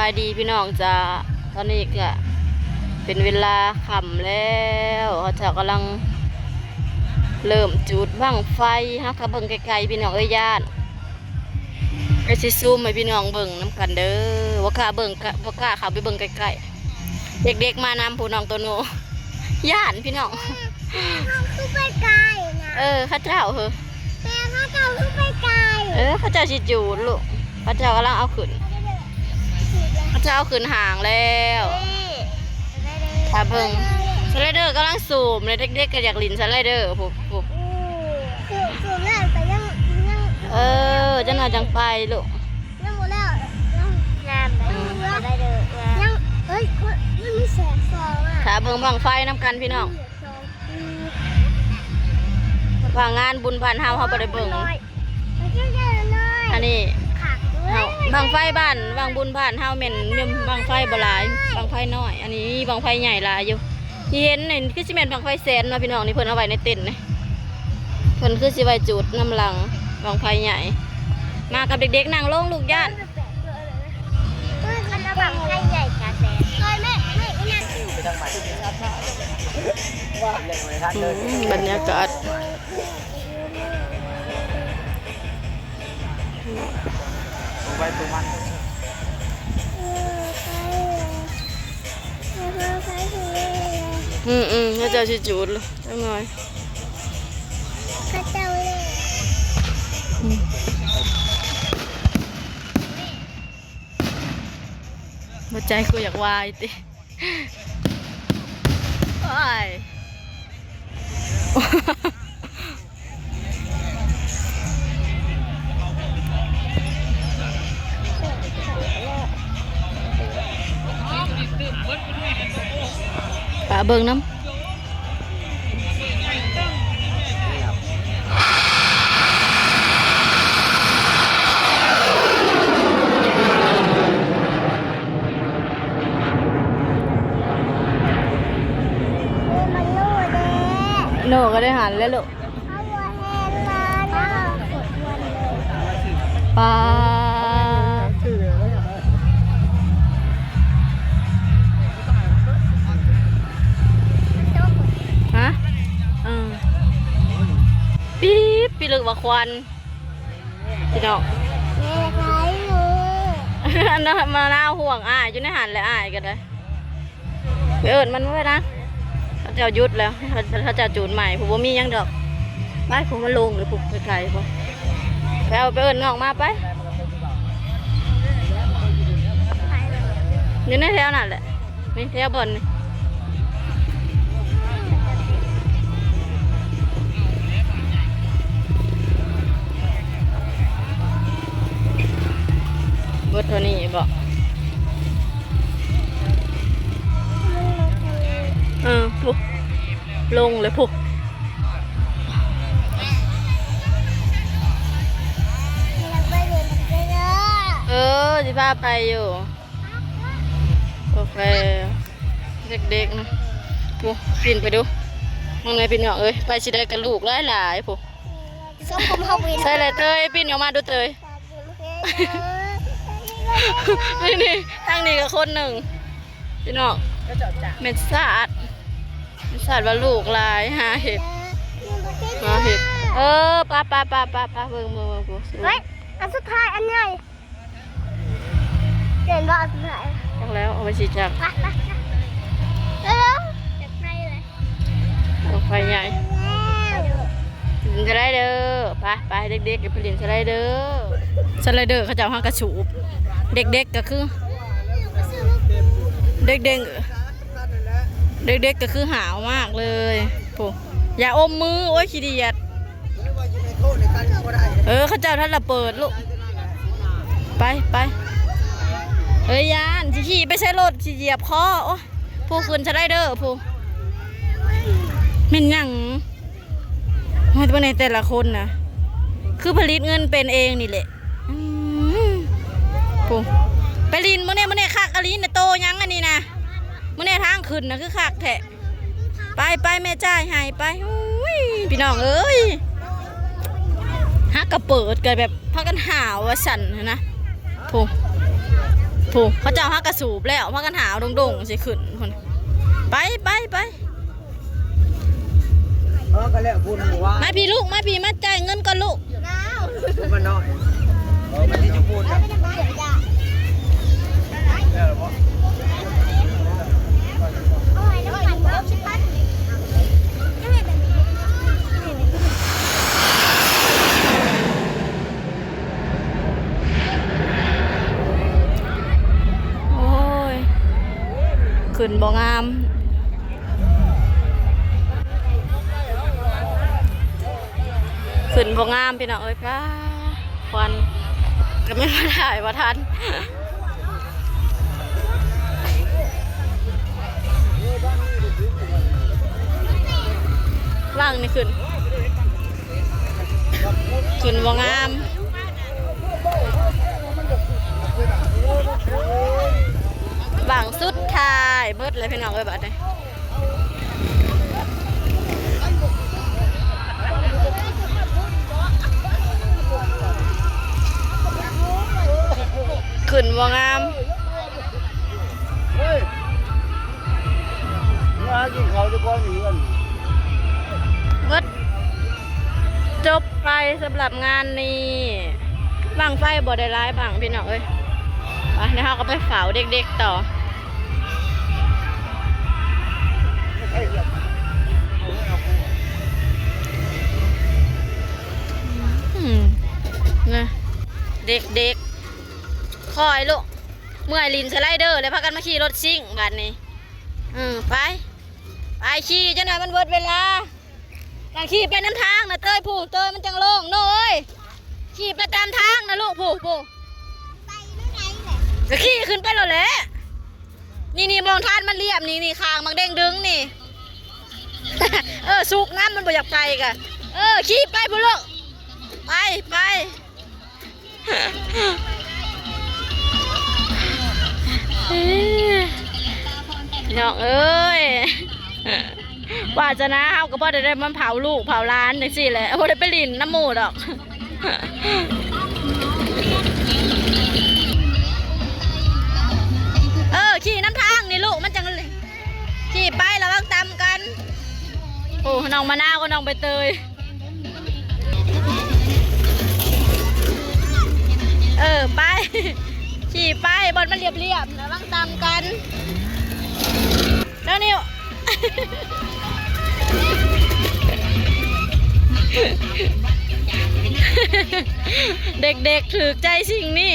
ายดีพี่น้องจ้าตอนนี้ก็เป็นเวลาค่ำแล้วเขาจะกำลังเริ่มจุดบั้งไฟฮะค่ะเบิ่งไกลๆพี่น้องเอ้ยญาติไอ้ซิซูมให้พี่น้องเบิ่งน้ำกันเด้อว่ากล้าเบิ่งว่ากล้าเข้าไปเบิ่งไกลๆเด็กๆมานำผู้น้องตัวโนญาติพี่น้องคือไปไกลนะข้าเจ้าแต่ข้าเจ้าคือไปไกลข้าเจ้าสิจูดลูกข้าเจ้ากำลังเอาขึ้นข้าเจ้าเอาขึ้นห่างแล้วถ้าเบิ่งสไลเดอร์กำลังสูบเลยเด็กๆก็อยากลินสไลเดอร์ปุ๊บสูบแล้วแต่ยังจะน่าจังไปลูกยังหมดแล้วงามได้เด้อยังมันมีแสงสองอ่ะถ้าเบิ่งบังไฟน้ำกันพี่น้องว่างานบุญผ่านเฮาบ่ได้เบิ่งอันนี้บังไฟบ้านวางบุญผ่านเฮาแม่นบังไฟบ่หลายบังไฟน้อยอันนี้บังไฟใหญ่หลายอยู่ที่เห็นนี่คือสิแม่นบังไฟแสนเนาะพี่น้องนี่เพิ่นเอาไว้ในเต็นท์นี่เพิ่นคือสิไว้จุดน้ำหลังบังไฟใหญ่มากับเด็กๆนั่งลงลูกญาติมันจะบังไฟใหญ่กะแสนแม่บรรยากาศไว้ตัวมันเขาจะชิจูดเลยจังหน่อยข้าเจ้าเลยหัวใจกูอยากวายติวายป่าเบิ่งน้ำโน่ก็ได้หันแล้วลูกปลาฮะปี๊บปีลึกว่าควันพี่น้องอันนั้นมาหน้าห่วงอ้ายอยู่ในหันเลยอ้ายกันเลยไปเอิญมันไว้นะเขาจะยุดแล้วเขาจะจูดใหม่ผมว่ามียังดอกไปผมมาลงเลยผมไกลๆผมไปเอาไปเอิญงอกมาไปอยู่ในแถวนั่นแหละนี่แถวบนนี่บดตัวนี้บอกปุ๊บลงเลยปุ๊บสิพาไปอยู่โอเคเด็กๆนะปุ๊บปีนไปดูมองไงปีนเอ้ยไปสิได้กับลูกหลายๆปุ๊บใช่เลยเตยปีนออกมาดูเตยนี่ทางนี้กับคนหนึ่งพี่น้องเม็ดสาดว่าลูกลายหาเห็ดปลาเบิ่งกูเฮ้ยอันสุดท้ายอันใหญ่เด่นว่าอันสุดท้ายจักแล้วเอาไปฉีดจักแล้วจักไฟเลยไฟใหญ่สไลเดอร์ไปเด็กๆไปเรียนสไลเดอร์เขาจะห้างกระฉูบเด็กๆก็คือเด็กก็คือหาวมากเลยปุ๊อย่าอมมือโอ้ยขี้เดียดเขาเจ้าท่านละเปิดลูกไปยานขี่ไปใช้รถขี่เหยียบคอโอ้ผู้คืนสไลเดอร์ผู้เม่นยังตัวในแต่ละคนนะคือผลิตเงินเป็นเองนี่แหละผู้ไปลินมื่อเนี่ยคักอลินโตยังอันนี้นะมื่อเนี่ยทางขึ้นนะคือคักแทะไปแม่จ่ายให้ไปพี่น้องเอ้ยฮักกระเปิดกันแบบพักกันหาวสั่นนะผู้ ผู้เขาเจ้าฮักกระสูบแล้วพากันหาวดงๆสิขึ้นคนไปก็แล้วคุณว่า มาพี่ลูกมาพี่มาจ่ายเงินก่อนลูก น้าว มันน้อยมันที่จะพูด แล้วไม่ต้องเสียจ้ะ แล้วบ่ เอาไว้น้ำมันเบาชิพัดไม่ให้แบบนี้โอ้ยขึ้นบ่งามขึ้นบ่งามพี่น้องเอ้ยป้าควันก็ไม่มาถ่ายว่าทันว่างนี่ขึ้นบ่งามว่างสุดท้ายเบิดเลยพี่น้องเอ้ยบัดนี้ขึ้นบ่งาม เฮ้ยมากินข้าวจะก้อนหนีกัน เบิดจบไปสำหรับงานนี้บังไฟบ่ได้ร้ายบังพี่น้องเอ้ยไปเดี๋ยวเราก็ไปเฝ้าเด็กๆต่อนะเด็กๆคอยลูกเมื่อยลินสไลเดอร์เลยพากันมาขี่รถซิ่งกันนี่ไปขี่จนหน่อยมันเบิดเวลาการขี่ไปน้ำทางนะเต้ยผู้เต้ยมันจังโล่งโน้ยขี่ไปตามทางนะลูกผู้ ไปไม่ไหนแหละ ก็ขี่ขึ้นไปแล้วแหละนี่มองทานมันเรียบนี่คางมันเด้งดึงนี่ สุกน้ำมันบ่อยากไปกะขี่ไปผู้ลูกไปน้องเอ้ยว่าจะนะเฮาก็บ่ได้มันเผาลูกเผาร้านจังซี่แหละบ่ได้ไปลินน้ำหมูดอกขี่น้ำทางนี่ลูกมันจังขี่ไประวังตำกันโอ้น้องมะนาวก็น้องใบเตยไปขี่ไปบอลมันเรียบระวังตำกันแล้วนิว เด็กๆถือใจสิ่งนี้